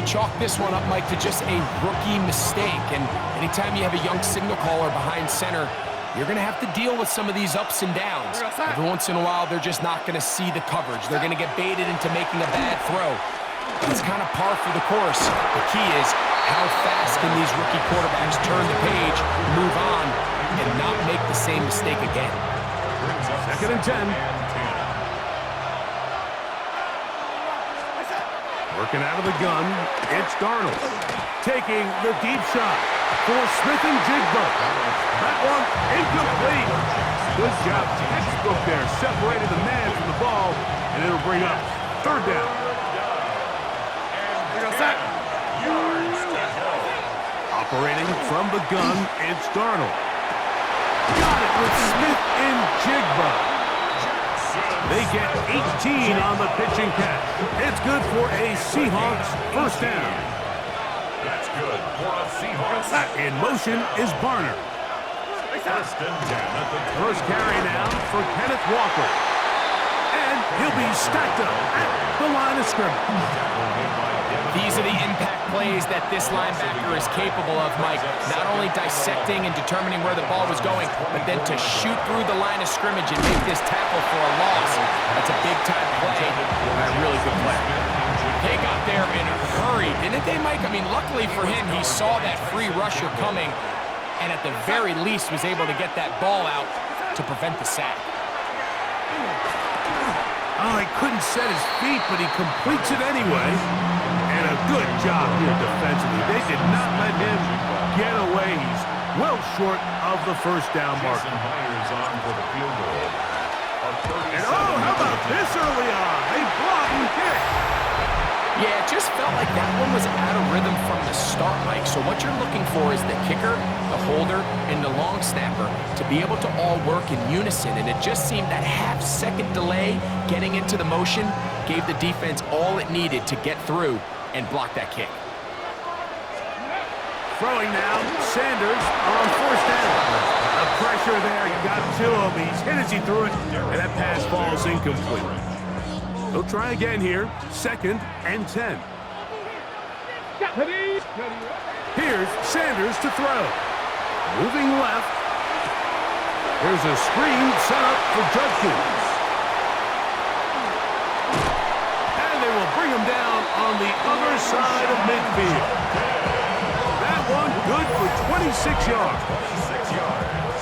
chalk this one up, Mike, to just a rookie mistake. And anytime you have a young signal caller behind center, you're going to have to deal with some of these ups and downs. Every once in a while, they're just not going to see the coverage. They're going to get baited into making a bad throw. It's kind of par for the course. The key is how fast can these rookie quarterbacks turn the page, move on, and not make the same mistake again. 2nd and 10. Working out of the gun, it's Darnold. Taking the deep shot for Smith and Jigba. That one incomplete. Good job, textbook there. Separated the man from the ball, and it'll bring up 3rd down. Operating from the gun, it's Darnold. Got it with Smith and Jigba. They get 18 on the pitching catch. It's good for a Seahawks 1st down. That's good for a Seahawks. In motion is Barner. 1st and 10 at the 20. First carry now for Kenneth Walker. And he'll be stacked up at the line of scrimmage. These are the impact plays that this linebacker is capable of, Mike. Not only dissecting and determining where the ball was going, but then to shoot through the line of scrimmage and make this tackle for a loss. That's a big-time play and a really good play. They got there in a hurry, didn't they, Mike? I mean, luckily for him, he saw that free rusher coming and at the very least was able to get that ball out to prevent the sack. Oh, he couldn't set his feet, but he completes it anyway. And a good job here defensively. They did not let him get away. He's well short of the 1st down mark. On for the field goal. And oh, how about this early on? They block and kick. Yeah, it just felt like that one was out of rhythm from the start, Mike. So what you're looking for is the kicker, the holder, and the long snapper to be able to all work in unison. And it just seemed that half-second delay getting into the motion gave the defense all it needed to get through and block that kick. Throwing now, Sanders on 4th down. The pressure there got to him. He's hit as he threw it, and that pass falls incomplete. They'll try again here, 2nd and 10. Here's Sanders to throw. Moving left. There's a screen set up for Judkins. And they will bring him down on the other side of midfield. That one good for 26 yards.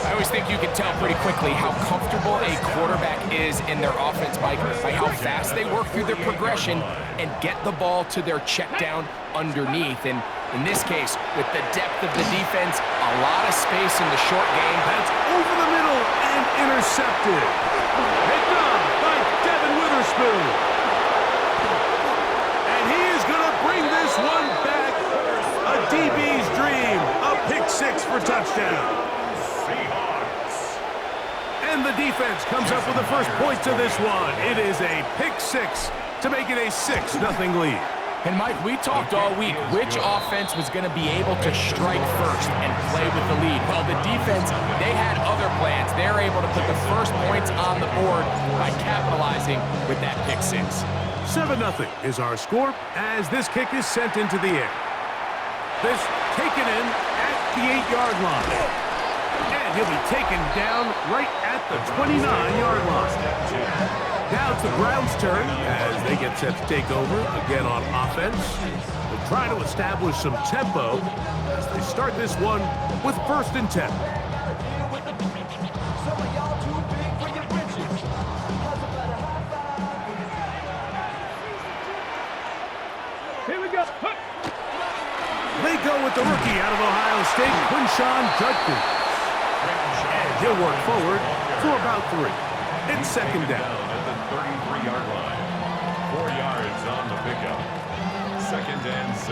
I always think you can tell pretty quickly how comfortable a quarterback is in their offense, Mike, by how fast they work through their progression and get the ball to their check down underneath. And in this case, with the depth of the defense, a lot of space in the short game. That's over the middle and intercepted. Picked up by Devin Witherspoon. And he is going to bring this one back. A DB's dream. A pick-6 for touchdown. And the defense comes up with the first points of this one. It is a pick-6 to make it a 6-0 lead. And, Mike, we talked all week which offense was going to be able to strike first and play with the lead. Well, the defense, they had other plans. They're able to put the first points on the board by capitalizing with that pick-6. 7-0 is our score as this kick is sent into the air. This taken in at the 8-yard line. And he'll be taken down right at the 29-yard line. Now it's the Browns' turn as they get set to take over again on offense. They'll try to establish some tempo as they start this one with 1st and 10. Here we go. They go with the rookie out of Ohio State, Quinshawn Judkins. And he'll work forward for about 3. It's 2nd down. At the 33-yard line. 4 yards on the pickup. 2nd and 6.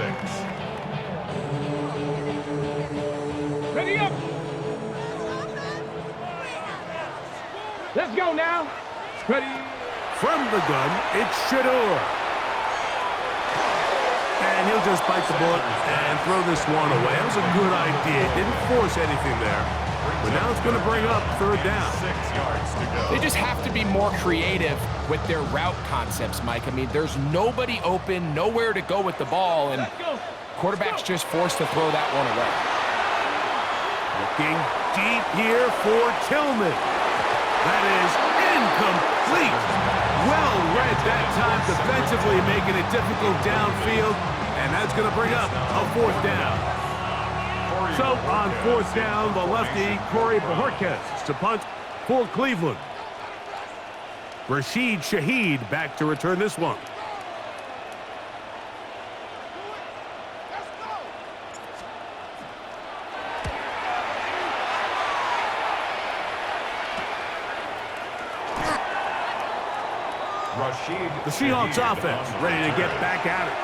Ready up. Let's go now. Ready. From the gun, it's Shador. And he'll just bite the bullet and throw this one away. That was a good idea. Didn't force anything there. But now it's going to bring up 3rd down. 6 yards to go. They just have to be more creative with their route concepts, Mike. I mean, there's nobody open, nowhere to go with the ball, and quarterback's just forced to throw that one away. Looking deep here for Tillman. That is incomplete. Well read that time defensively, making it difficult downfield, and that's going to bring up a 4th down. So on 4th down, the lefty, Corey Bojorquez to punt for Cleveland. Rashid Shaheed back to return this one. The Seahawks offense ready to get back at it.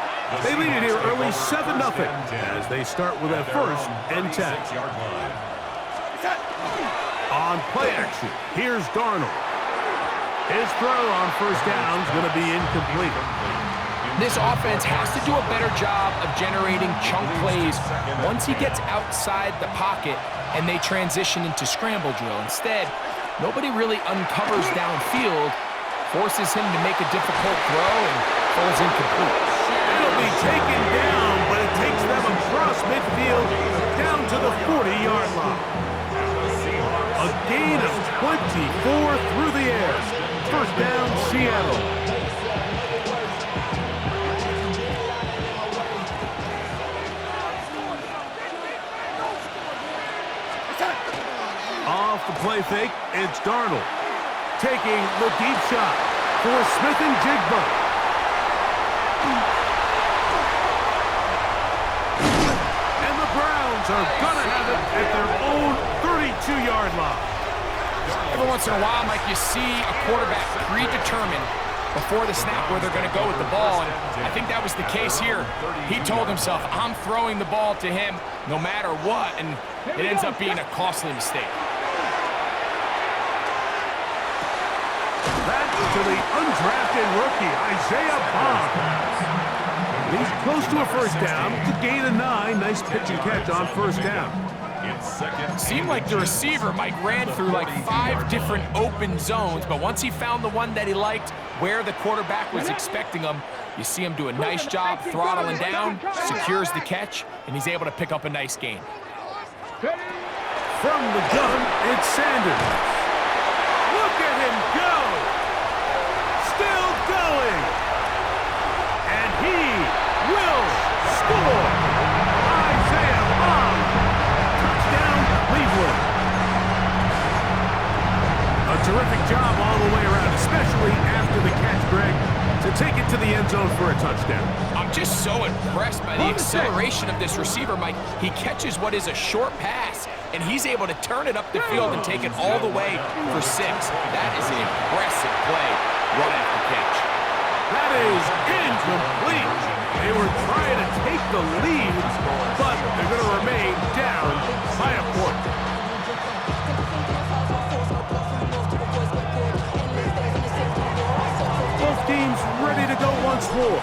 They lead it here early 7-0 as they start with a 1st and 10. On play action, here's Darnold. His throw on 1st down is going to be incomplete. This offense has to do a better job of generating chunk plays once he gets outside the pocket and they transition into scramble drill. Instead, nobody really uncovers downfield, forces him to make a difficult throw, and falls incomplete. It'll be taken down, but it takes them across midfield down to the 40-yard line. A gain of 24 through the air. 1st down, Seattle. Off the play fake, it's Darnold. Taking the deep shot for Smith and Jigba. And the Browns are going to have it at their own 32-yard line. Every once in a while, Mike, you see a quarterback predetermined before the snap where they're going to go with the ball, and I think that was the case here. He told himself, I'm throwing the ball to him no matter what, and it ends up being a costly mistake. That to the undrafted rookie, Isaiah Bond. He's close to a 1st down to gain a 9. Nice pitch and catch on 1st down. Seemed like the receiver, Mike, ran through like 5 different open zones, but once he found the one that he liked, where the quarterback was expecting him, you see him do a nice job throttling down, secures the catch, and he's able to pick up a nice gain. From the gun, it's Sanders. Look at him go! Still going! And he will score! Isaiah Bond! Touchdown, Cleveland! A terrific job all the way around, especially after the catch, Greg, to take it to the end zone for a touchdown. I'm just so impressed by the acceleration of this receiver, Mike. He catches what is a short pass, and he's able to turn it up the field and take it all the way for 6. That is an impressive play right after catch. That is incomplete. They were trying to take the lead, but they're going to remain down by a point. Both teams ready to go once more.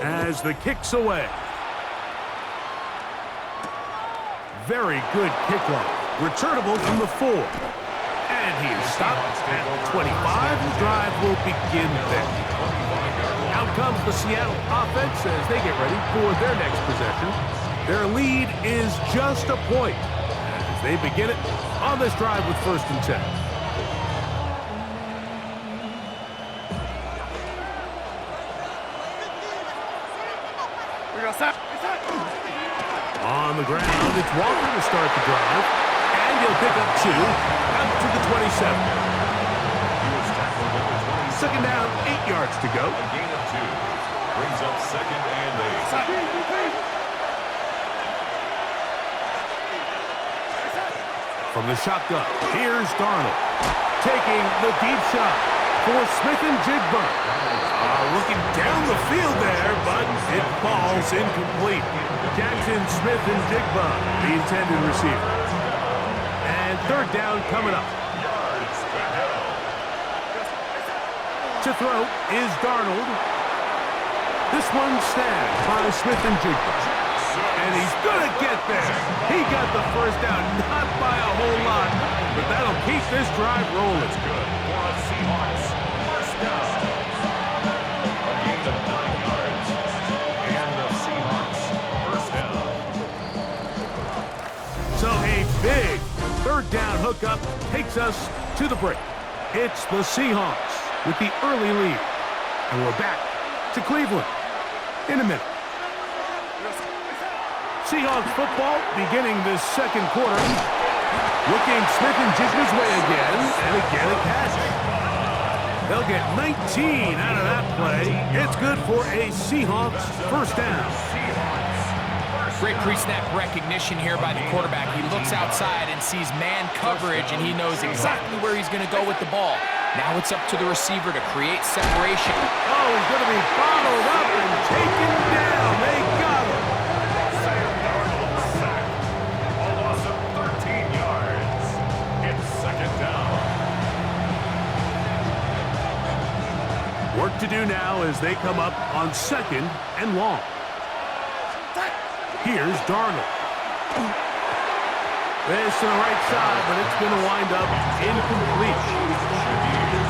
as the kick's away. Very good kickoff. Returnable from the 4. And he is stopped at the 25. The drive will begin there. Out comes the Seattle offense as they get ready for their next possession. Their lead is just a point as they begin it on this drive with 1st and 10. On the ground, it's Walker to start the drive. And he'll pick up 2 out to the 27. Second down, 8 yards to go. A gain of 2. Brings up 2nd and 8. From the shotgun, here's Darnold. Taking the deep shot for Smith and Jigba. Looking down the field there, but it falls incomplete. Jackson, Smith, and Jigba, the intended receiver. And 3rd down coming up. To throw is Darnold. This one stands by Smith and Jigba. And he's going to get there. He got the 1st down, not by a whole lot, but that'll keep this drive rolling. It's good for a Seahawks 1st down. A gain of 9 yards. And the Seahawks 1st down. So a big 3rd down hookup takes us to the break. It's the Seahawks with the early lead. And we're back to Cleveland in a minute. Seahawks football beginning this 2nd quarter. Looking Smith and Jigba's way again, and again a catch. They'll get 19 out of that play. It's good for a Seahawks 1st down. Great pre-snap recognition here by the quarterback. He looks outside and sees man coverage, and he knows exactly where he's going to go with the ball. Now it's up to the receiver to create separation. Oh, he's going to be bottled up and taken down. They got him. Sam Darnold sacked. A loss of 13 yards. It's 2nd down. Work to do now as they come up on 2nd and long. Here's Darnold. This to the right side, but it's going to wind up incomplete.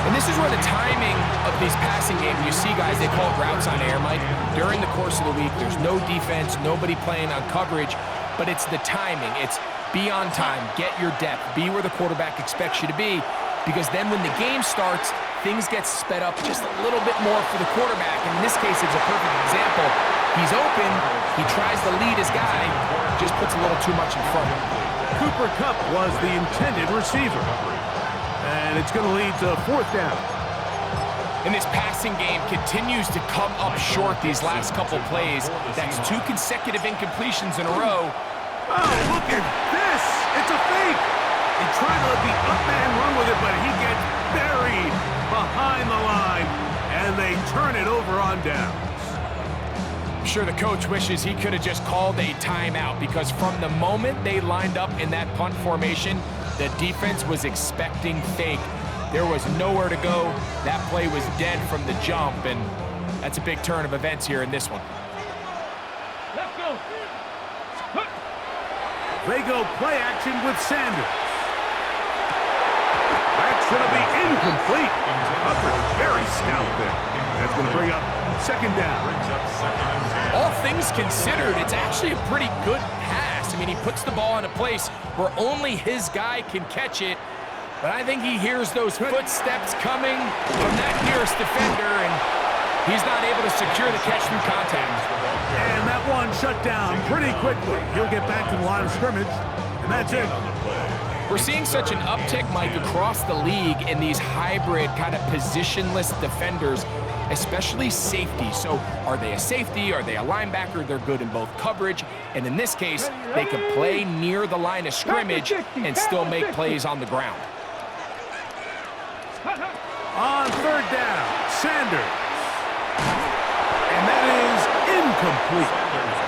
And this is where the timing of these passing games, you see guys, they call it routes on air, Mike. During the course of the week, there's no defense, nobody playing on coverage, but it's the timing. It's be on time, get your depth, be where the quarterback expects you to be, because then when the game starts, things get sped up just a little bit more for the quarterback. And in this case, it's a perfect example. He's open, he tries to lead his guy, just puts a little too much in front of him. Cooper Kupp was the intended receiver. And it's going to lead to 4th down. And this passing game continues to come up short these last couple plays. That's 2 consecutive incompletions in a row. Oh, look at this. It's a fake. He tried to let the up man run with it, but he gets buried behind the line, and they turn it over on downs. I'm sure the coach wishes he could have just called a timeout, because from the moment they lined up in that punt formation, the defense was expecting fake. There was nowhere to go. That play was dead from the jump, and that's a big turn of events here in this one. Let's go. They go play action with Sanders. That's going to be incomplete. Very stout there. That's going to bring up 2nd down. All things considered, it's actually a pretty good pass. I mean, he puts the ball in a place where only his guy can catch it. But I think he hears those footsteps coming from that nearest defender, and he's not able to secure the catch through contact. And that one shut down pretty quickly. He'll get back to the line of scrimmage, and that's it. We're seeing such an uptick, Mike, across the league in these hybrid kind of positionless defenders, especially safety. So are they a safety? Are they a linebacker? They're good in both coverage. And in this case, they can play near the line of scrimmage and still make plays on the ground. On 3rd down, Sanders. And that is incomplete.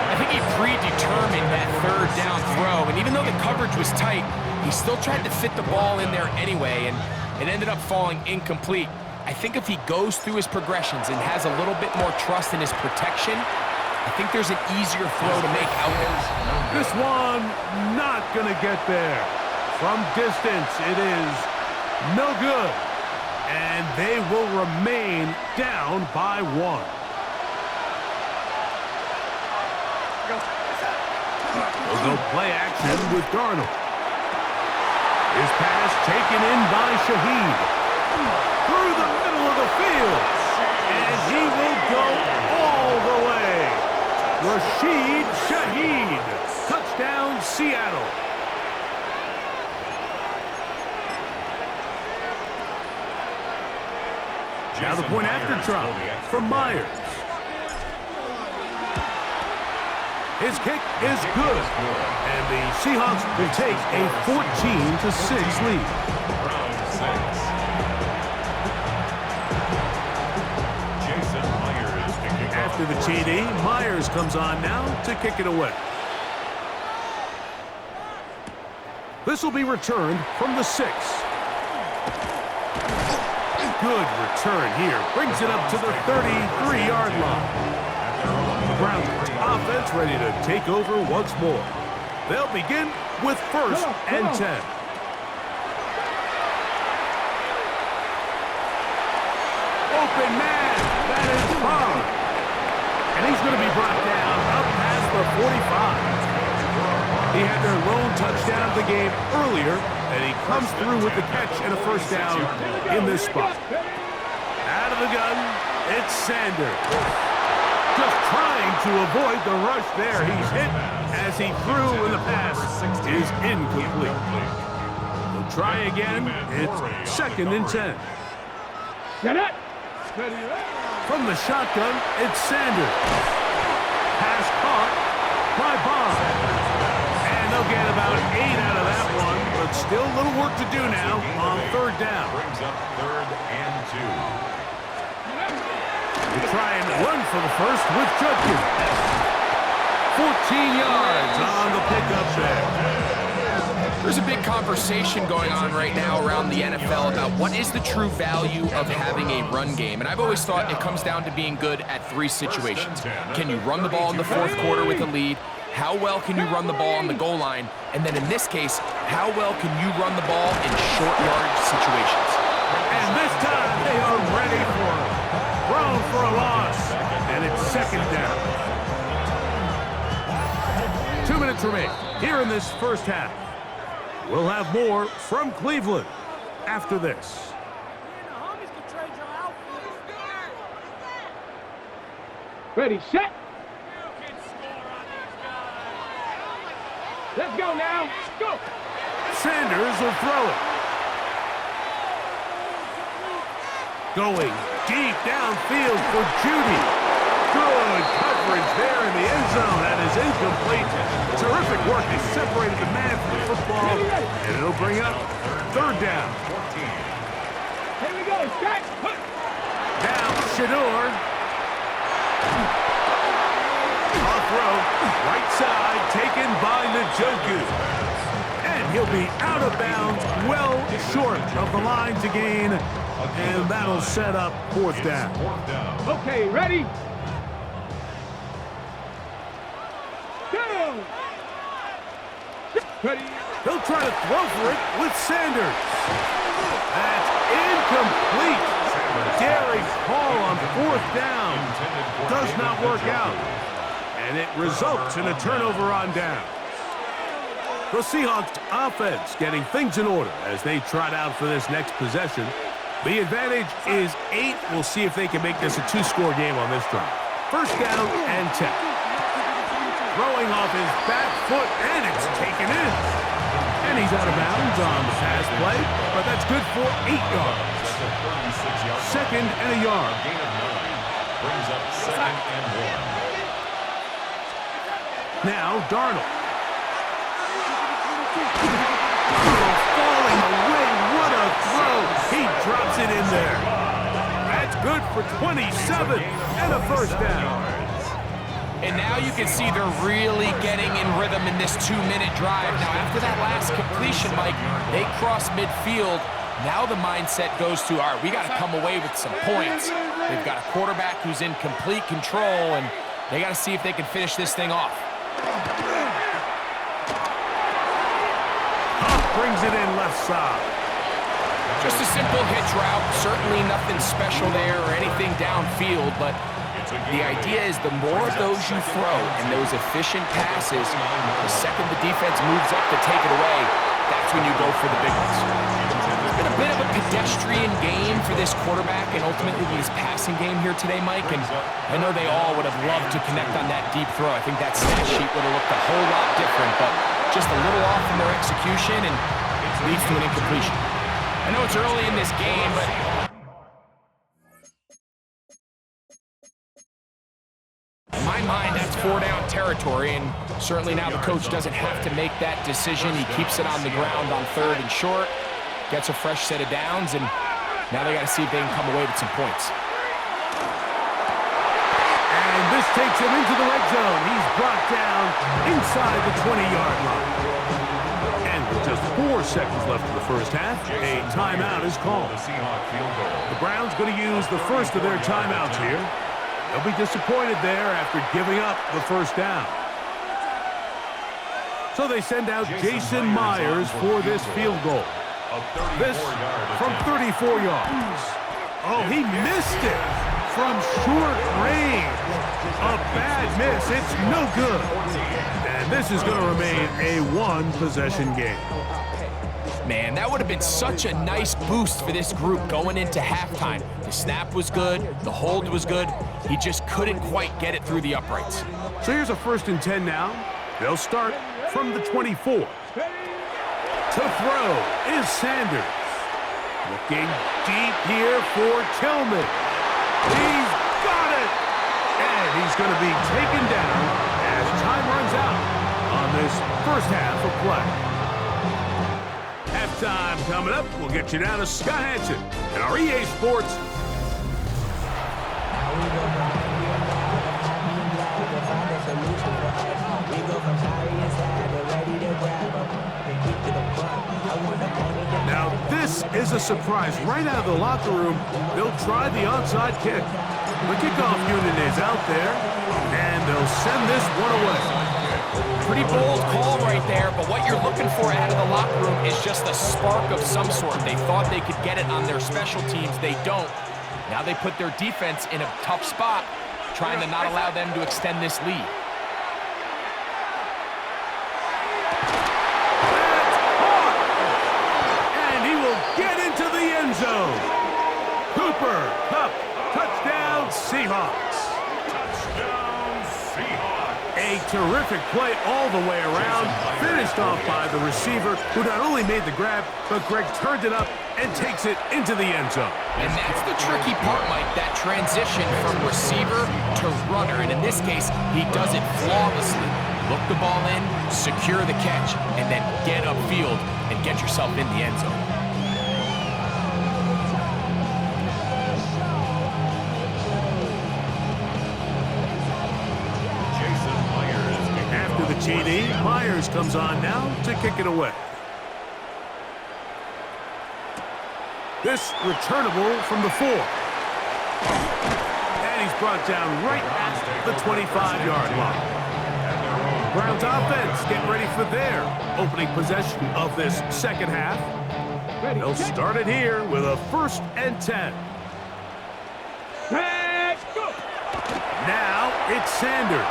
I think he predetermined that 3rd down throw. And even though the coverage was tight, he still tried to fit the ball in there anyway. And it ended up falling incomplete. I think if he goes through his progressions and has a little bit more trust in his protection, I think there's an easier throw to make out there. This one not going to get there. From distance, it is no good. And they will remain down by 1. We'll go play action with Darnold. His pass taken in by Shaheed. Through the middle of the field. And he will go all the way. Rashid Shaheed. Touchdown, Seattle. Now the point after try from Myers. His kick is good. And the Seahawks will take a 14-6 lead. After the TD, Myers comes on now to kick it away. This will be returned from the 6. Good return here. Brings it up to the 33-yard line. The Browns offense ready to take over once more. They'll begin with 1st and 10. Open man. That is hard. And he's going to be brought down up past the 45. He had their lone touchdown of the game earlier, and he comes through with the catch and a 1st down in this spot. Out of the gun, it's Sanders. Just trying to avoid the rush there. He's hit as he threw, and the pass is incomplete. We'll try again. It's 2nd and 10. Get it! From the shotgun, it's Sanders. Pass caught by Bond. And they'll get about 8 out of that one, but still a little work to do now on 3rd down. Brings up 3rd and 2. We try and run for the 1st with Judkins. 14 yards on the pickup there. There's a big conversation going on right now around the NFL about what is the true value of having a run game. And I've always thought it comes down to being good at 3 situations. Can you run the ball in the 4th quarter with a lead? How well can you run the ball on the goal line? And then in this case, how well can you run the ball in short yardage situations? And this time they are ready for it. Thrown for a loss. And it's 2nd down. 2 minutes remain here in this 1st half. We'll have more from Cleveland after this. Ready, set. Let's go now. Go. Sanders will throw it. Going deep downfield for Judy. Good coverage there in the end zone. That is incomplete. Terrific work. He separated the man from the football. And it'll bring up 3rd down. Here we go. Set. Down Shador. Off road. Right side taken by Njoku. And he'll be out of bounds, well short of the line to gain. And that'll set up 4th down. Okay, ready? Ready. He'll try to throw for it with Sanders. That's incomplete. Daring Hall on 4th down. Does not work out. And it results in a turnover on down. The Seahawks offense getting things in order as they trot out for this next possession. The advantage is 8. We'll see if they can make this a 2-score game on this drive. 1st down and 10. Throwing off his back foot, and it's taken in. And he's out of bounds on the pass play, but that's good for 8 yards. 2nd and a yard. Gain of 9. Brings up 2nd and 1. Now Darnold. Falling away, what a throw. He drops it in there. That's good for 27 and a 1st down. And now you can see they're really getting in rhythm in this 2-minute drive. Now, after that last completion, Mike, they cross midfield. Now the mindset goes to, all right, we got to come away with some points. They've got a quarterback who's in complete control, and they got to see if they can finish this thing off. Brings it in left side. Just a simple hitch route. Certainly nothing special there or anything downfield, but the idea is the more of those you throw and those efficient passes, the second the defense moves up to take it away, that's when you go for the big ones. It's been a bit of a pedestrian game for this quarterback and ultimately his passing game here today, Mike, and I know they all would have loved to connect on that deep throw. I think that stat sheet would have looked a whole lot different, but just a little off in their execution and leads to an incompletion. I know it's early in this game, but in my mind, that's 4-down territory, and certainly now the coach doesn't have to make that decision. He keeps it on the ground on 3rd and short, gets a fresh set of downs, and now they got to see if they can come away with some points. And this takes him into the red zone. He's brought down inside the 20-yard line. And with just 4 seconds left in the first half, a timeout is called. The Browns going to use the first of their timeouts here. They'll be disappointed there after giving up the first down. So they send out Jason Myers for this field goal. This from 34 yards. Oh, he missed it from short range. A bad miss. It's no good. And this is going to remain a 1-possession game. Man, that would have been such a nice boost for this group going into halftime. The snap was good, the hold was good. He just couldn't quite get it through the uprights. So here's a 1st and 10 now. They'll start from the 24. To throw is Sanders. Looking deep here for Tillman. He's got it! And he's going to be taken down as time runs out on this first half of play. Halftime coming up. We'll get you down to Scott Hansen and our EA Sports. Now this is a surprise. Right out of the locker room, they'll try the onside kick. The kickoff unit is out there, and they'll send this one away. Pretty bold call right there, but what you're looking for out of the locker room is just a spark of some sort. They thought they could get it on their special teams. They don't. Now they put their defense in a tough spot, trying to not allow them to extend this lead. And he will get into the end zone. Cooper Kupp, touchdown Seahawks. Touchdown, Seahawks. A terrific play all the way around, finished off by the receiver, who not only made the grab, but Greg turned it up and takes it into the end zone. And that's the tricky part, Mike, that transition from receiver to runner. And in this case, he does it flawlessly. Look the ball in, secure the catch, and then get upfield and get yourself in the end zone. After the TD, Myers comes on now to kick it away. This returnable from the 4. And he's brought down right at the 25-yard line. Browns offense getting ready for their opening possession of this second half. They'll start it here with a 1st and 10. Let's go. Now it's Sanders.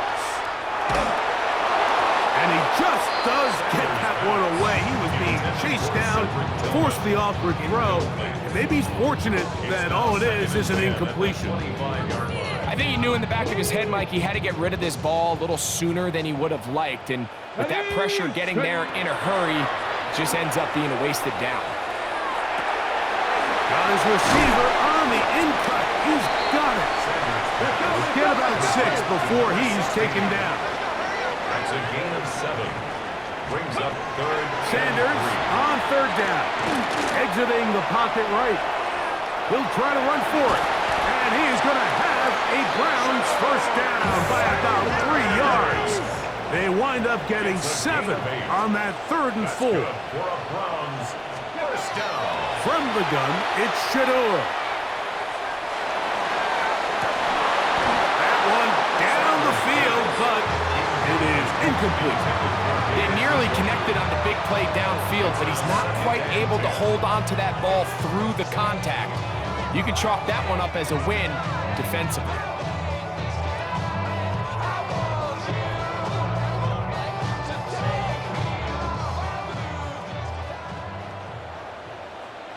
And he just does get that one away. He was being chased down, forced the awkward throw. And maybe he's fortunate that all it is an incompletion. I think he knew in the back of his head, Mike, he had to get rid of this ball a little sooner than he would have liked. And with that pressure getting there in a hurry, just ends up being a wasted down. Got his receiver on the in-cut. He's got it. He'll get about 6 before he's taken down. That's a gain of 7. Brings up 3rd. Sanders on 3rd down. Exiting the pocket right. He'll try to run for it. And he is going to have a Browns 1st down by about 3 yards. They wind up getting 7 on that 3rd and 4. For a Browns 1st down. From the gun, it's Shador. That one down the field, but it is incomplete. They nearly connected on the big play downfield, but he's not quite able to hold on to that ball through the contact. You can chalk that one up as a win defensively.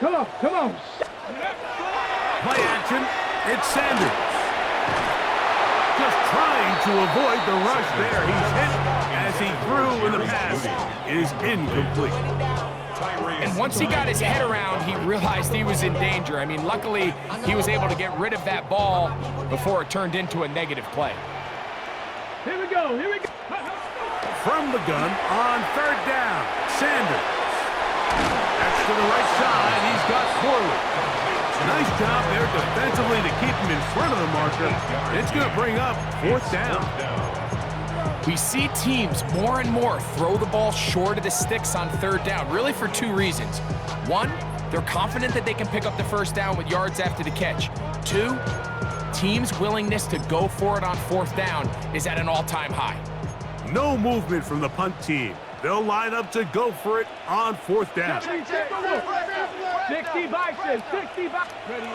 Come on, come on. Play action, it's Sanders. Just trying to avoid the rush there. He's hit as he threw, and the pass is incomplete. And once he got his head around, he realized he was in danger. I mean, luckily, he was able to get rid of that ball before it turned into a negative play. Here we go, here we go. From the gun on third down, Sanders. That's to the right side. He's got Corley. Nice job there defensively to keep him in front of the marker. It's going to bring up fourth down. We see teams more and more throw the ball short of the sticks on third down, really for two reasons. One, they're confident that they can pick up the first down with yards after the catch. Two, teams' willingness to go for it on fourth down is at an all-time high. No movement from the punt team. They'll line up to go for it on fourth down. 65, 65. Ready?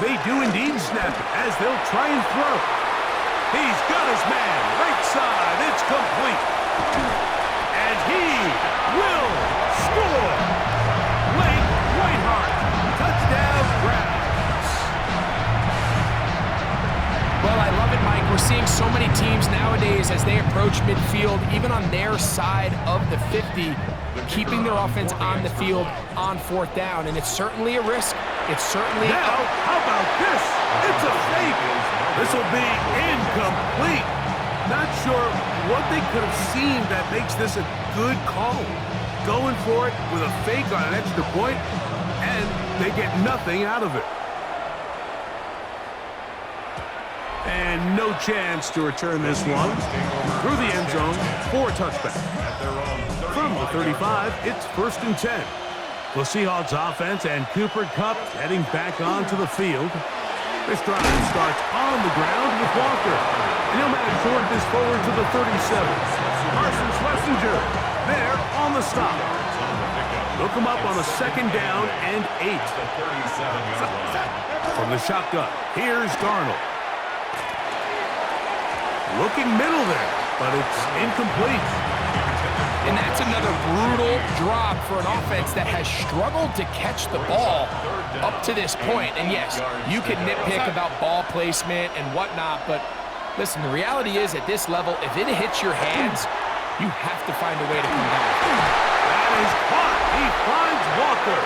They do indeed snap it as they'll try and throw. He's got his man right side. It's complete. And he will score. Blake Whiteheart. Touchdown Browns. Well, I love it, Mike. We're seeing so many teams nowadays as they approach midfield, even on their side of the 50, keeping their offense on the field on fourth down, and it's certainly a risk. It's certainly... Now, how about this? It's a fake. This will be incomplete. Not sure what they could have seen that makes this a good call. Going for it with a fake on an extra point, and they get nothing out of it. And no chance to return this one. Through the end zone for a touchback. From the 35, it's 1st and 10. The Seahawks offense and Cooper Kupp heading back onto the field. This drive starts on the ground with Walker. And he'll manage to work this forward to the 37. Carson Schlesinger there on the stop. They'll come up on a 2nd down and 8. From the shotgun, here's Darnold. Looking middle there, but it's incomplete. And that's another brutal drop for an offense that has struggled to catch the ball up to this point. And yes, you can nitpick about ball placement and whatnot, but listen, the reality is at this level, if it hits your hands, you have to find a way to come down. That is caught. He finds Walker.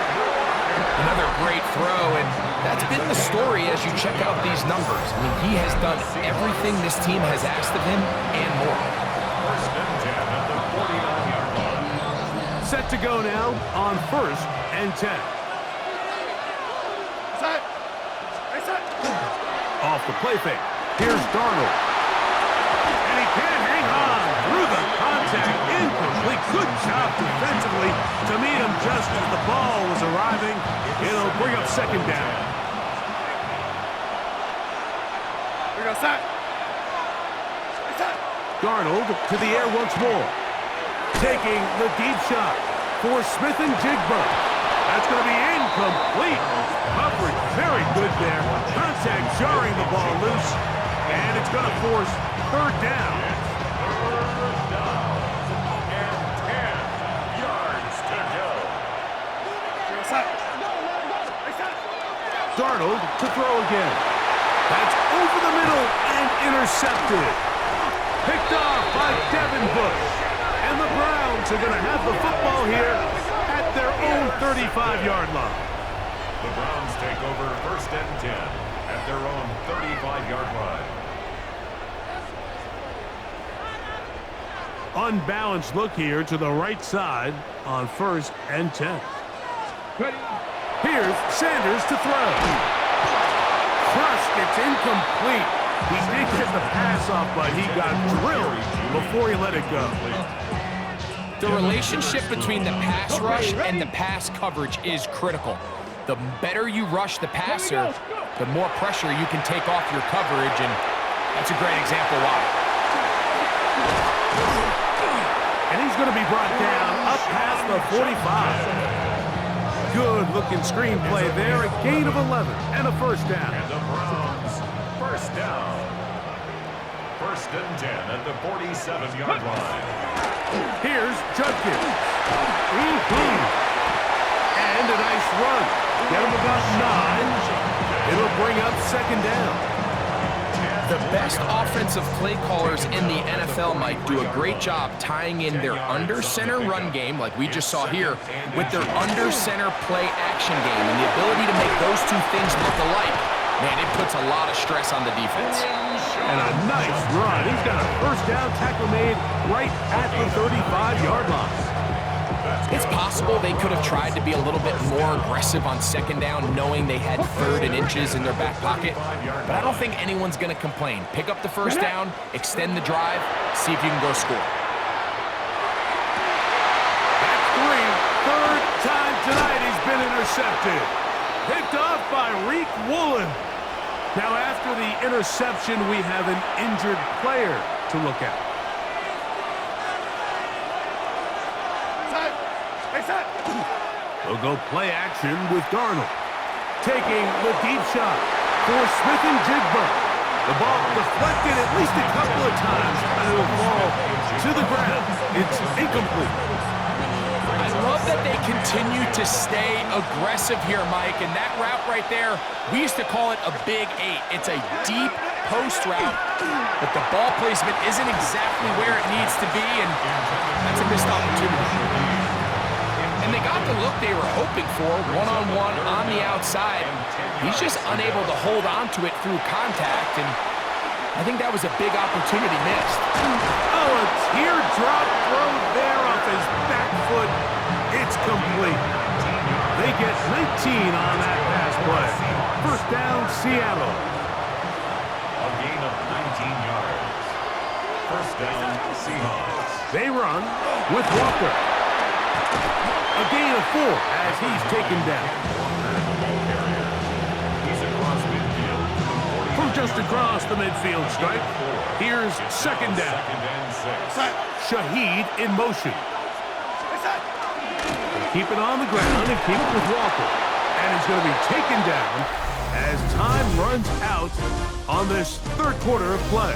Another great throw, and that's been the story as you check out these numbers. I mean, he has done everything this team has asked of him and more. Set to go now on 1st and 10. Off the play fake. Here's Darnold. And he can't hang on through the contact. Incomplete. Good job defensively to meet him just as the ball was arriving. It'll bring up 2nd down. Darnold to the air once more. Taking the deep shot for Smith and Jigba. That's going to be incomplete. Coverage very good there. Contact jarring the ball loose. And it's going to force 3rd down. Darnold to throw again. That's over the middle and intercepted. Picked off by Devin Bush. And the Browns are going to have the football here at their own 35-yard line. The Browns take over 1st and 10 at their own 35-yard line. Unbalanced look here to the right side on 1st and 10. Ready? Here's Sanders to throw. Crushed, it's incomplete. He did get the pass off, but he got drilled before he let it go. The relationship between the pass rush and the pass coverage is critical. The better you rush the passer, the more pressure you can take off your coverage, and that's a great example why. And he's going to be brought down up past the 45. Good-looking screenplay there, a gain of 11 and a first down. And the Browns, first down. First and 10 at the 47-yard line. Here's Judkins. And a nice run. Get him about 9. It'll bring up second down. The best offensive play callers in the NFL, Mike, do a great job tying in their under-center run game, like we just saw here, with their under-center play action game. And the ability to make those two things look alike, man, it puts a lot of stress on the defense. And a nice run. He's got a first down tackle made right at the 35-yard line. It's possible they could have tried to be a little bit more aggressive on second down, knowing they had 3rd and inches in their back pocket. But I don't think anyone's going to complain. Pick up the first down, extend the drive, see if you can go score. That's 3. Third time tonight he's been intercepted. Picked off by Reek Woolen. Now after the interception, we have an injured player to look at. They'll go play action with Darnold. Taking the deep shot for Smith and Jigba. The ball deflected at least a couple of times, and it'll fall to the ground. It's incomplete. I love that they continue to stay aggressive here, Mike, and that route right there, we used to call it a big 8. It's a deep post route, but the ball placement isn't exactly where it needs to be, and that's a missed opportunity. And they got the look they were hoping for, one-on-one on the outside. He's just unable to hold on to it through contact, and I think that was a big opportunity missed. Oh, a teardrop throw there off his back foot. It's complete. They get 19 on that pass play. First down, Seattle. A gain of 19 yards. First down, Seahawks. They run with Walker. A gain of 4 as he's taken down. He's across midfield. From just across the midfield stripe, here's second down. Second and 6. Shaheed in motion. Keep it on the ground and keep it with Walker. And it's going to be taken down as time runs out on this third quarter of play.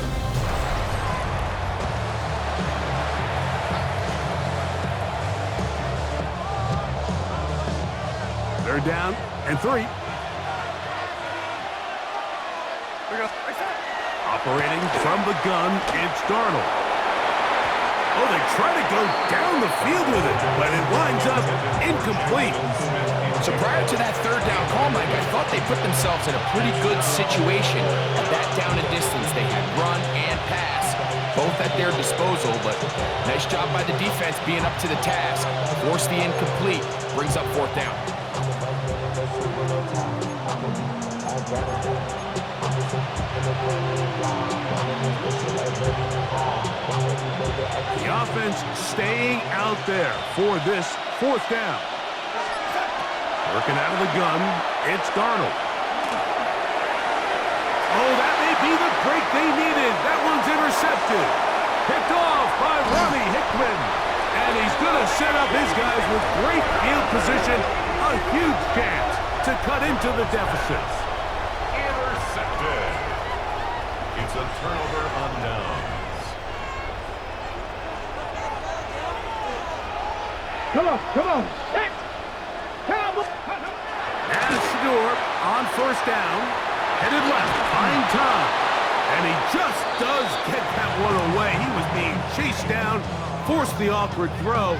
Third down and 3. Operating from the gun, it's Darnold. Oh, they try to go down the field with it, but it winds up incomplete. So prior to that third down call, Mike, I thought they put themselves in a pretty good situation at that down and distance. They had run and pass, both at their disposal, but nice job by the defense being up to the task. Force the incomplete, brings up fourth down. The offense staying out there for this fourth down. Working out of the gun, it's Darnold. Oh, that may be the break they needed. That one's intercepted. Picked off by Ronnie Hickman. And he's going to set up his guys with great field position. A huge chance to cut into the deficit. Intercepted. It's a turnover on downs. Come on. Hit. And Shador on first down. Headed left, find time. And he just does get that one away. He was being chased down, forced the awkward throw.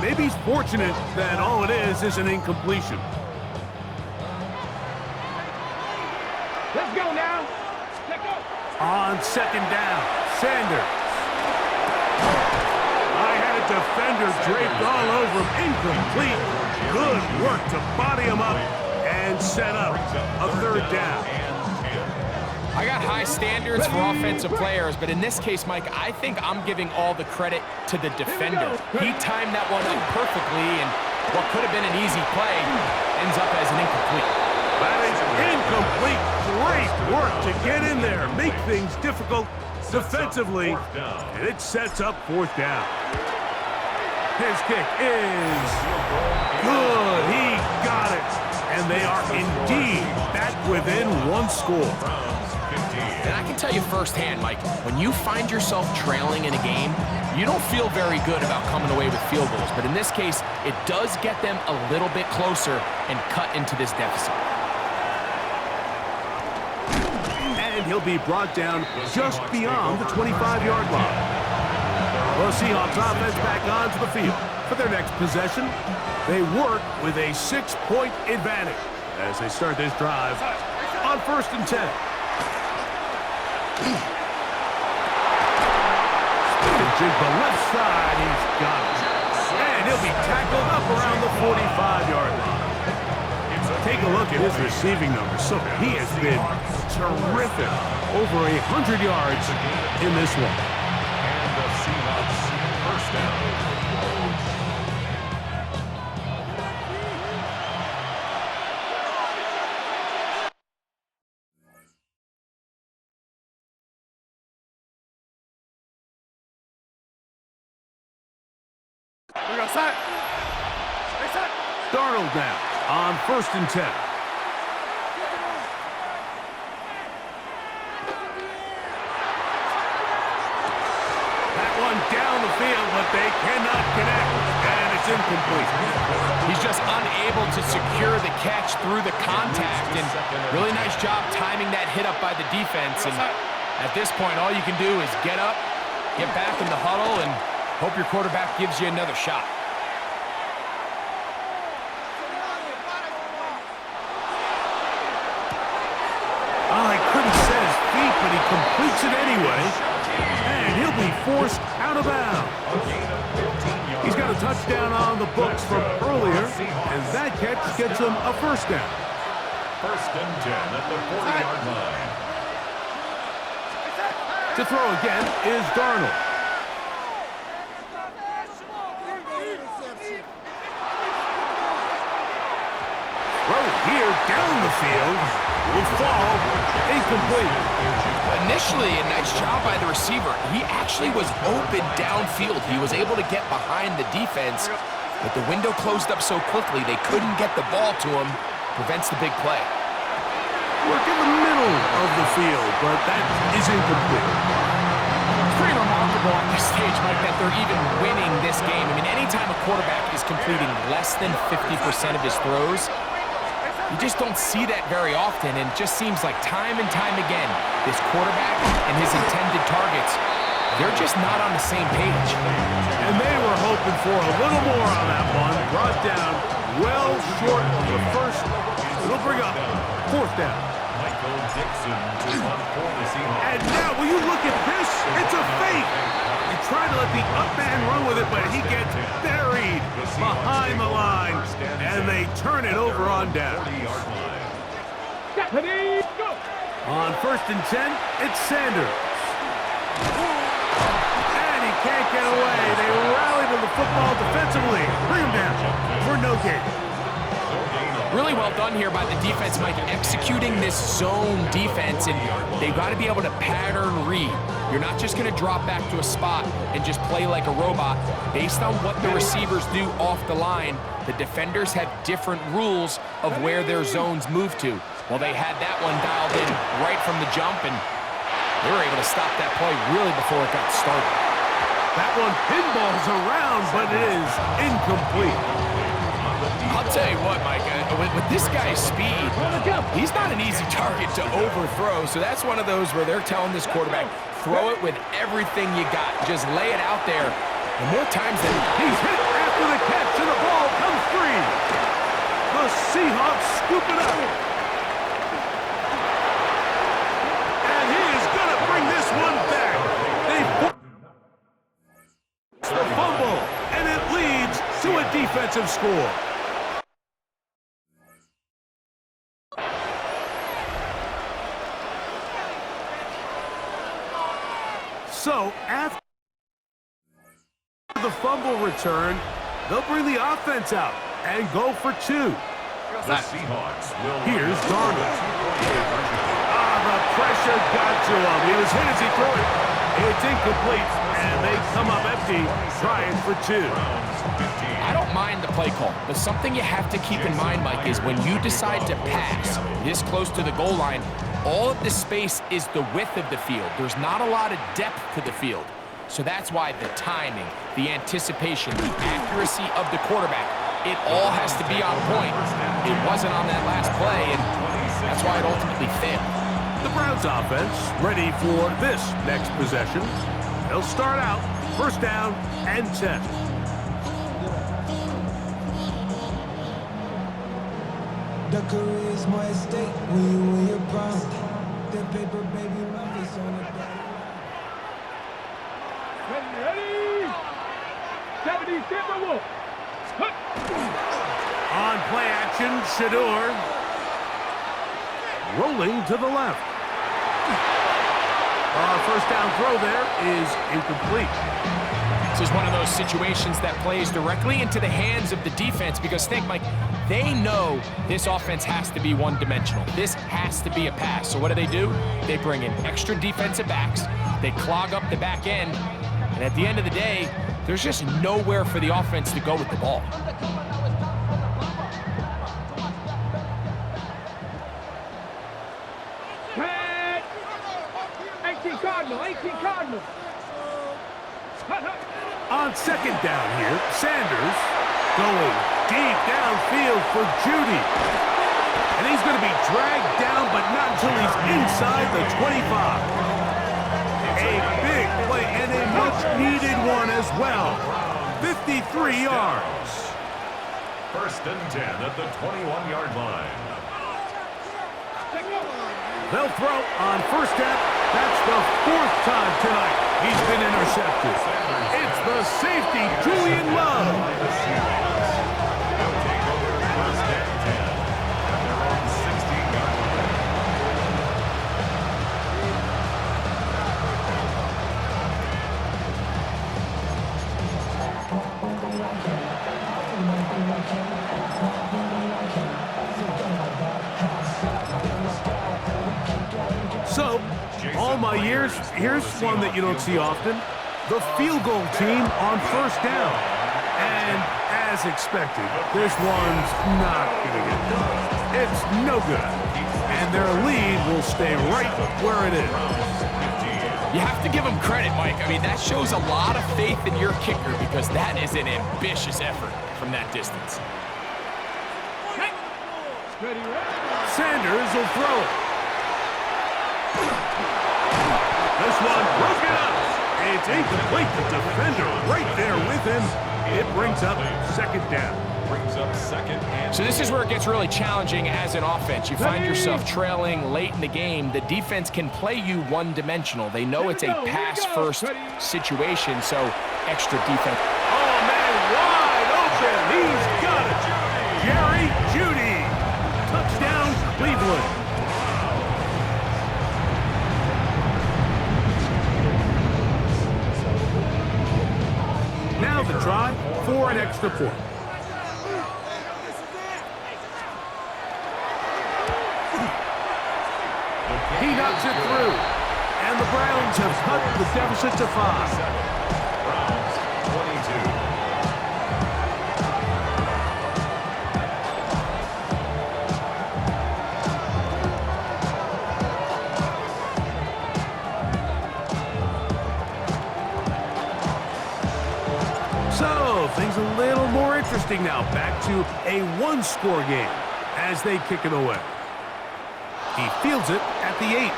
Maybe he's fortunate that all it is an incompletion. Let's go now. Let's go. On second down, Sanders. I had a defender draped all over him. Incomplete. Good work to body him up and set up a third down. I got high standards for offensive players, but in this case, Mike, I think I'm giving all the credit to the defender. He timed that one up perfectly, and What could have been an easy play ends up as an incomplete. That is incomplete. Great work to get in there, make things difficult defensively, and it sets up fourth down. His kick is good. He got it. And they are indeed back within one score. And I can tell you firsthand, Mike, when you find yourself trailing in a game, you don't feel very good about coming away with field goals. But in this case, it does get them a little bit closer and cut into this deficit. And he'll be brought down just beyond the 25-yard line. The Seahawks offense back onto the field. For their next possession, they work with a 6-point advantage as they start this drive on 1st and 10. Jig the left side, he's got it. And he'll be tackled up around the 45-yard line. Take a look at his receiving numbers. So he has been terrific. Over 100 yards in this one. And the Seahawks first down. Darnold now on 1st and 10. That one down the field, but they cannot connect, and it's incomplete. He's just unable to secure the catch through the contact, and really nice job timing that hit up by the defense. And at this point, all you can do is get up, get back in the huddle, and hope your quarterback gives you another shot. Oh, he couldn't set his feet, but he completes it anyway. And he'll be forced out of bounds. He's got a touchdown on the books from earlier, and that catch gets him a first down. 1st and 10 at the 40-yard line. To throw again is Darnold. Throw here down the field. Will fall incomplete. Initially, a nice job by the receiver. He actually was open downfield. He was able to get behind the defense, but the window closed up so quickly they couldn't get the ball to him. Prevents the big play. Work in the middle of the field, but that is incomplete. It's pretty remarkable at this stage, Mike, that they're even winning this game. I mean, anytime a quarterback is completing less than 50% of his throws, you just don't see that very often, and it just seems like time and time again, this quarterback and his intended targets, they're just not on the same page. And they were hoping for a little more on that one. Brought down well short of the first. It'll bring up 4th down. Michael Dixon to run for the Seahawks. And now, will you look at this? It's a fake. He tried to let the up man run with it, but he gets buried behind the line, and they turn it over on down. 40-yard line. On 1st and 10, it's Sanders. And he can't get away. They rally to the football defensively. Bring him down for no gain. Really well done here by the defense, Mike, executing this zone defense, and they've got to be able to pattern read. You're not just going to drop back to a spot and just play like a robot. Based on what the receivers do off the line, the defenders have different rules of where their zones move to. Well, they had that one dialed in right from the jump, and they were able to stop that play really before it got started. That one pinballs around, but it is incomplete. I'll tell you what, Mike, with this guy's speed, he's not an easy target to overthrow, so that's one of those where they're telling this quarterback, throw it with everything you got. Just lay it out there. And more times than he's hit after the catch, and the ball comes free. The Seahawks scoop it up. And he is going to bring this one back. They force the fumble, and it leads to a defensive score. So, after the fumble return, they'll bring the offense out. and go for two. The Seahawks will... Here's Darnold. The pressure got to him. He was hit as he threw it. It's incomplete, and they come up empty, trying for two. I don't mind the play call, but something you have to keep in mind, Mike, is when you decide to pass this close to the goal line, all of the space is the width of the field. There's not a lot of depth to the field. So that's why the timing, the anticipation, the accuracy of the quarterback, it all has to be on point. It wasn't on that last play, and that's why it ultimately failed. The Browns offense ready for this next possession. They'll start out first down and 10. The career is more at stake when you're proud. The paper, baby, love is on the dotted line. Ready? 70 Timberwolves. On play action, Shador. Rolling to the left. First down throw there is incomplete. This is one of those situations that plays directly into the hands of the defense because think, Mike, they know this offense has to be one-dimensional. This has to be a pass. So what do? They bring in extra defensive backs. They clog up the back end. And at the end of the day, there's just nowhere for the offense to go with the ball. Tag! 18 Cardinal, 18 Cardinal. On second down here, Sanders going deep downfield for Judy. And he's going to be dragged down, but not until he's inside the 25. A big play and a much-needed one as well. 53 yards. First and 10 at the 21-yard line. They'll throw on first down. That's the fourth time tonight he's been intercepted. It's the safety, Julian Love. The Seahawks will take over first and 10 at their own 16-yard line. So, all my years, here's one that you don't see often. The field goal team on first down. And as expected, this one's not going to get done. It's no good. And their lead will stay right where it is. You have to give them credit, Mike. I mean, that shows a lot of faith in your kicker because that is an ambitious effort from that distance. Ready, ready. Sanders will throw it. This one broken up. It's incomplete. The defender right there with him. It brings up second down. Brings up second and... So this is where it gets really challenging as an offense. You find yourself trailing late in the game. The defense can play you one-dimensional. They know it's a pass-first situation, so extra defense. Oh, man, wide open. He's got it. Jerry Jeudy. Touchdown, Cleveland. Now the try for an extra point. He knocks it through. And the Browns have cut the deficit to 5. Browns 22. So, things a little more interesting now. Back to a one-score game as they kick it away. He fields it at the 8.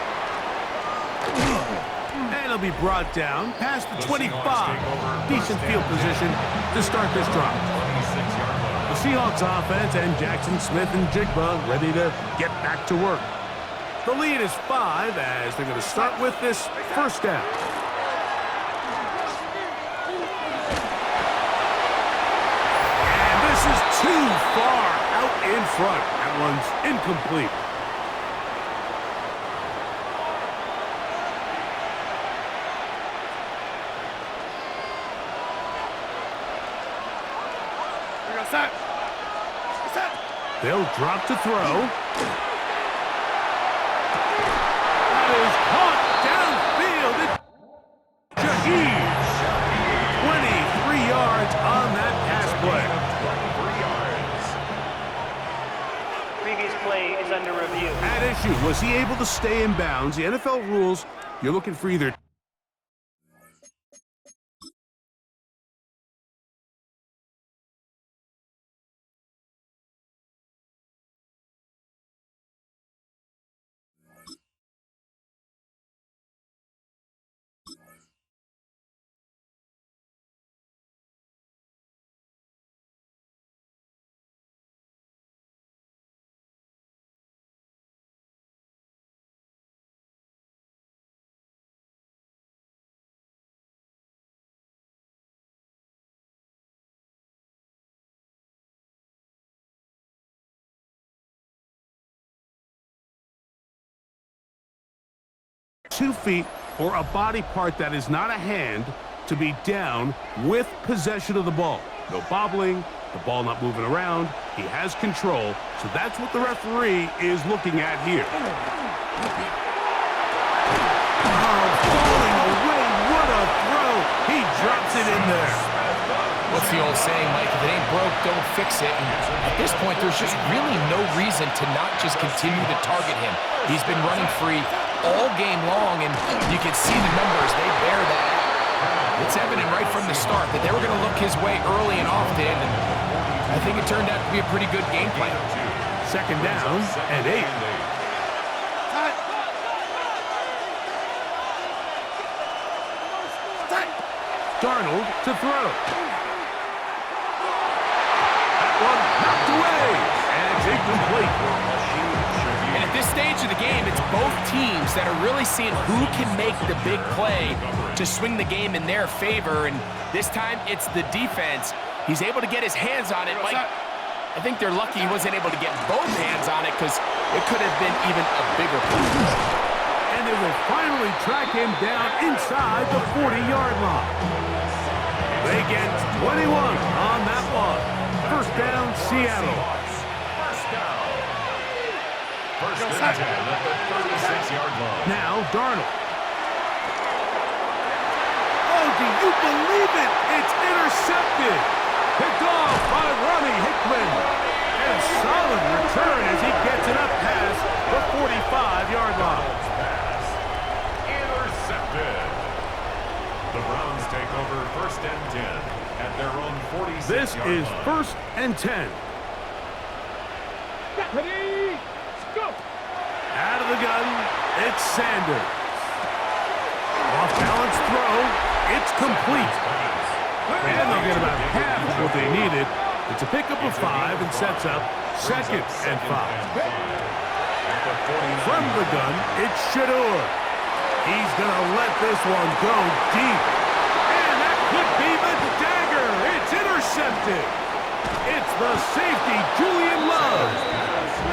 And it'll be brought down past the 25. Decent field position to start this drive. 26-yard line. The Seahawks offense and Jackson Smith and Jigba ready to get back to work. The lead is 5 as they're going to start with this first down. Too far out in front. That one's incomplete. They'll drop to throw. That is caught downfield. Shaheed. 23 yards on that pass play. 23 yards. Previous play is under review. At issue, was he able to stay in bounds? The NFL rules, you're looking for either 2 feet or a body part that is not a hand to be down with possession of the ball. No bobbling, the ball not moving around. He has control, so that's what the referee is looking at here. Oh, falling away, what a throw! He drops it in there. What's the old saying, Mike? If it ain't broke, don't fix it. And at this point, there's just really no reason to not just continue to target him. He's been running free all game long, and you can see the numbers. They bear that out. It's evident right from the start that they were going to look his way early and often, and I think it turned out to be a pretty good game plan. Second down and 8. Darnold to throw. That one knocked away, and it's incomplete. And at this stage of the game, it's both teams that are really seeing who can make the big play to swing the game in their favor, and this time it's the defense. He's able to get his hands on it. Mike, I think they're lucky he wasn't able to get both hands on it because it could have been even a bigger play. And they will finally track him down inside the 40-yard line. They get 21 on that one. First down, Seattle. First and 10 at the 36-yard line. Now, Darnold. Oh, do you believe it? It's intercepted. Picked off by Ronnie Hickman. And a solid return as he gets it up past the 45-yard line. Intercepted. The Browns take over first and 10 at their own 46-yard line. This is first and 10. Ready, go! Out of the gun, it's Sanders. Off balance throw, it's complete. And they'll get about half of what they needed. It's a pickup of 5 and sets up second and 5. From the gun, it's Shador. He's going to let this one go deep. And that could be the dagger. It's intercepted. It's the safety, Julian Love.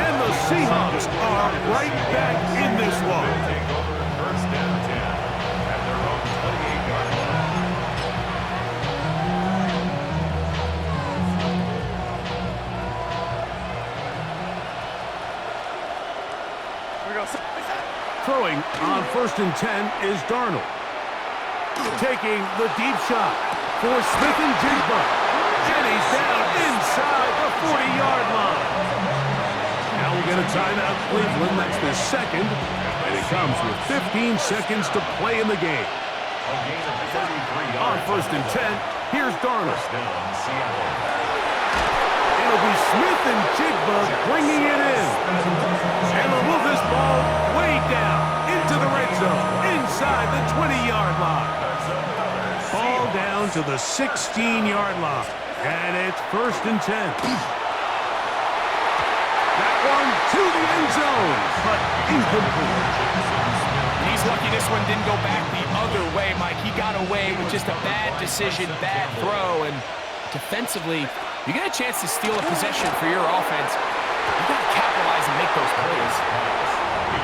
And the Seahawks are right back in this one. Take over first and 10 at their own 28-yard line. Throwing on first and 10 is Darnold. Taking the deep shot for Smith and Jigba. And he's down inside the 40-yard line. Now we get a timeout, Cleveland. That's the second. And it comes with 15 seconds to play in the game. A gain of 33 yards. On first and 10, here's Darnold. First down, Seattle. It'll be Smith and Jigba bringing it in. And they'll move this ball way down into the red zone, inside the 20-yard line. Ball down to the 16-yard line. And it's first and 10. That one to the end zone, but incomplete. He's lucky this one didn't go back the other way, Mike. He got away with just a bad decision, bad throw, and defensively, you get a chance to steal a possession for your offense. You got to capitalize and make those plays.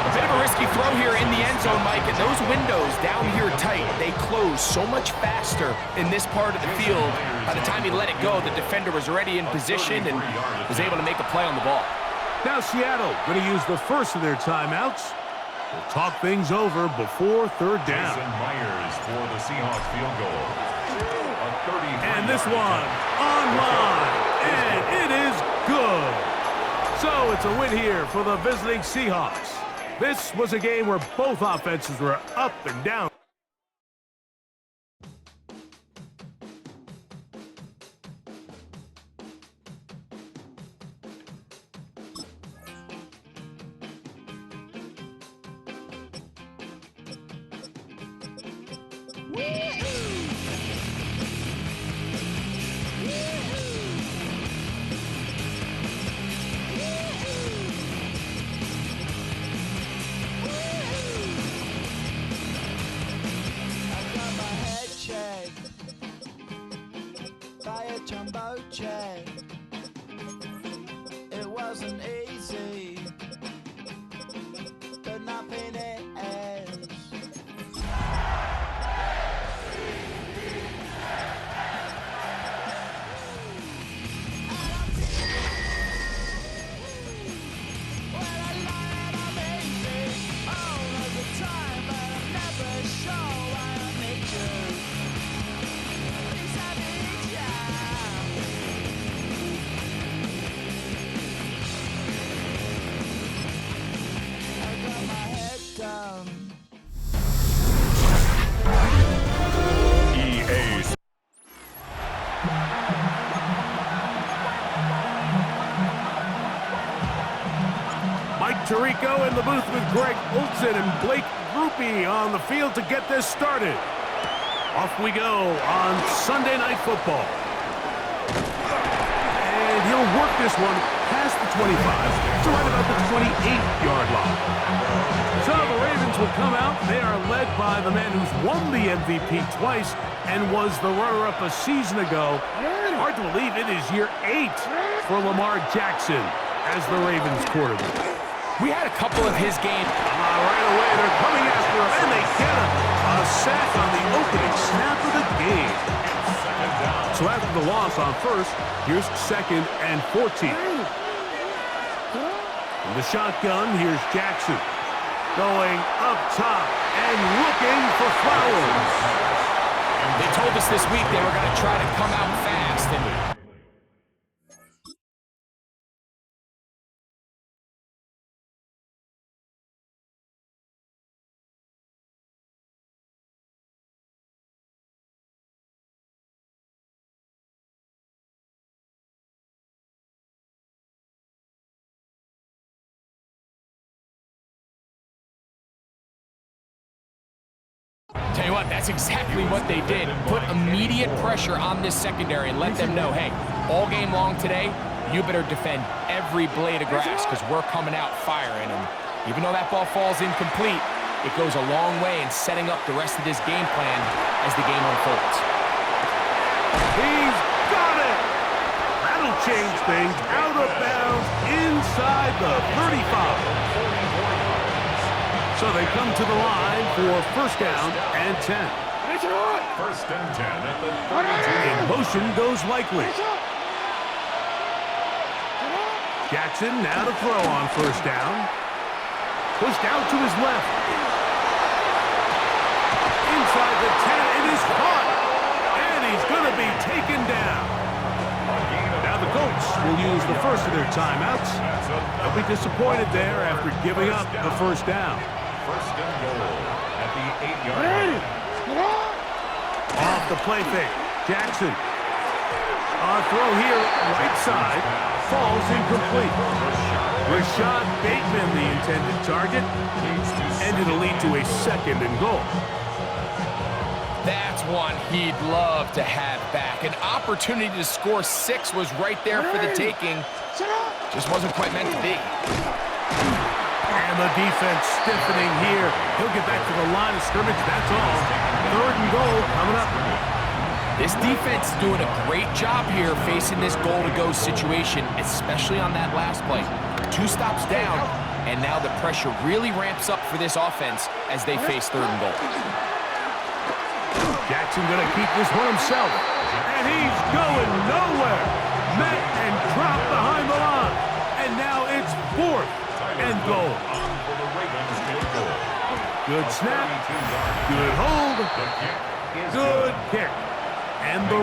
A bit of a risky throw here in the end zone, Mike, and those windows down here tight, they close so much faster in this part of the field. By the time he let it go, the defender was already in position and was able to make a play on the ball. Now Seattle going to use the first of their timeouts. We'll talk things over before third down. Jason Myers for the Seahawks field goal. And this one online, and it is good. So it's a win here for the visiting Seahawks. This was a game where both offenses were up and down. Jumbo jet. It wasn't easy, but nothing is. Well, I learned amazing all of the time, but I'm never sure why I need you. Please have me down. Mike Tirico in the booth with Greg Olson and Blake Grupe on the field to get this started. Off we go on Sunday Night Football. And he'll work this one past the 25 to right about the 28-yard line. So the Ravens will come out. They are led by the man who's won the MVP twice and was the runner-up a season ago. Hard to believe it is year 8 for Lamar Jackson as the Ravens quarterback. We had a couple of his games. Right away, they're coming after him, and they get him. A sack on the opening snap of the game. So after the loss on first, here's 2nd and 14. From the shotgun, here's Jackson. Going up top and looking for Flowers. They told us this week they were going to try to come out fast. And tell you what, that's exactly what they did. Put immediate pressure on this secondary and let them know, hey, all game long today, you better defend every blade of grass because we're coming out firing. And even though that ball falls incomplete, it goes a long way in setting up the rest of this game plan as the game unfolds. He's got it! That'll change things. Out of bounds inside the 35. So they come to the line for first down and 10. First and 10 at the 32. In motion goes Likely. Jackson now to throw on first down. Pushed out to his left. Inside the 10, it is caught. And he's going to be taken down. Now the Colts will use the first of their timeouts. They'll be disappointed there after giving up the first down. First and goal at the 8-yard line. Off the play fake. Jackson. A throw here, right side. Falls incomplete. Rashad Bateman, the intended target. And it'll lead to a 2nd and goal. That's one he'd love to have back. An opportunity to score 6 was right there for the taking. Just wasn't quite meant to be. And the defense stiffening here. He'll get back to the line of scrimmage, that's all. 3rd and goal coming up. This defense is doing a great job here facing this goal-to-go situation, especially on that last play. 2 stops down, And now the pressure really ramps up for this offense as they face 3rd and goal. Jackson going to keep this one himself. And he's going nowhere. Met and dropped behind the line. And now it's 4th and goal. Good snap. Good hold. Good kick. And the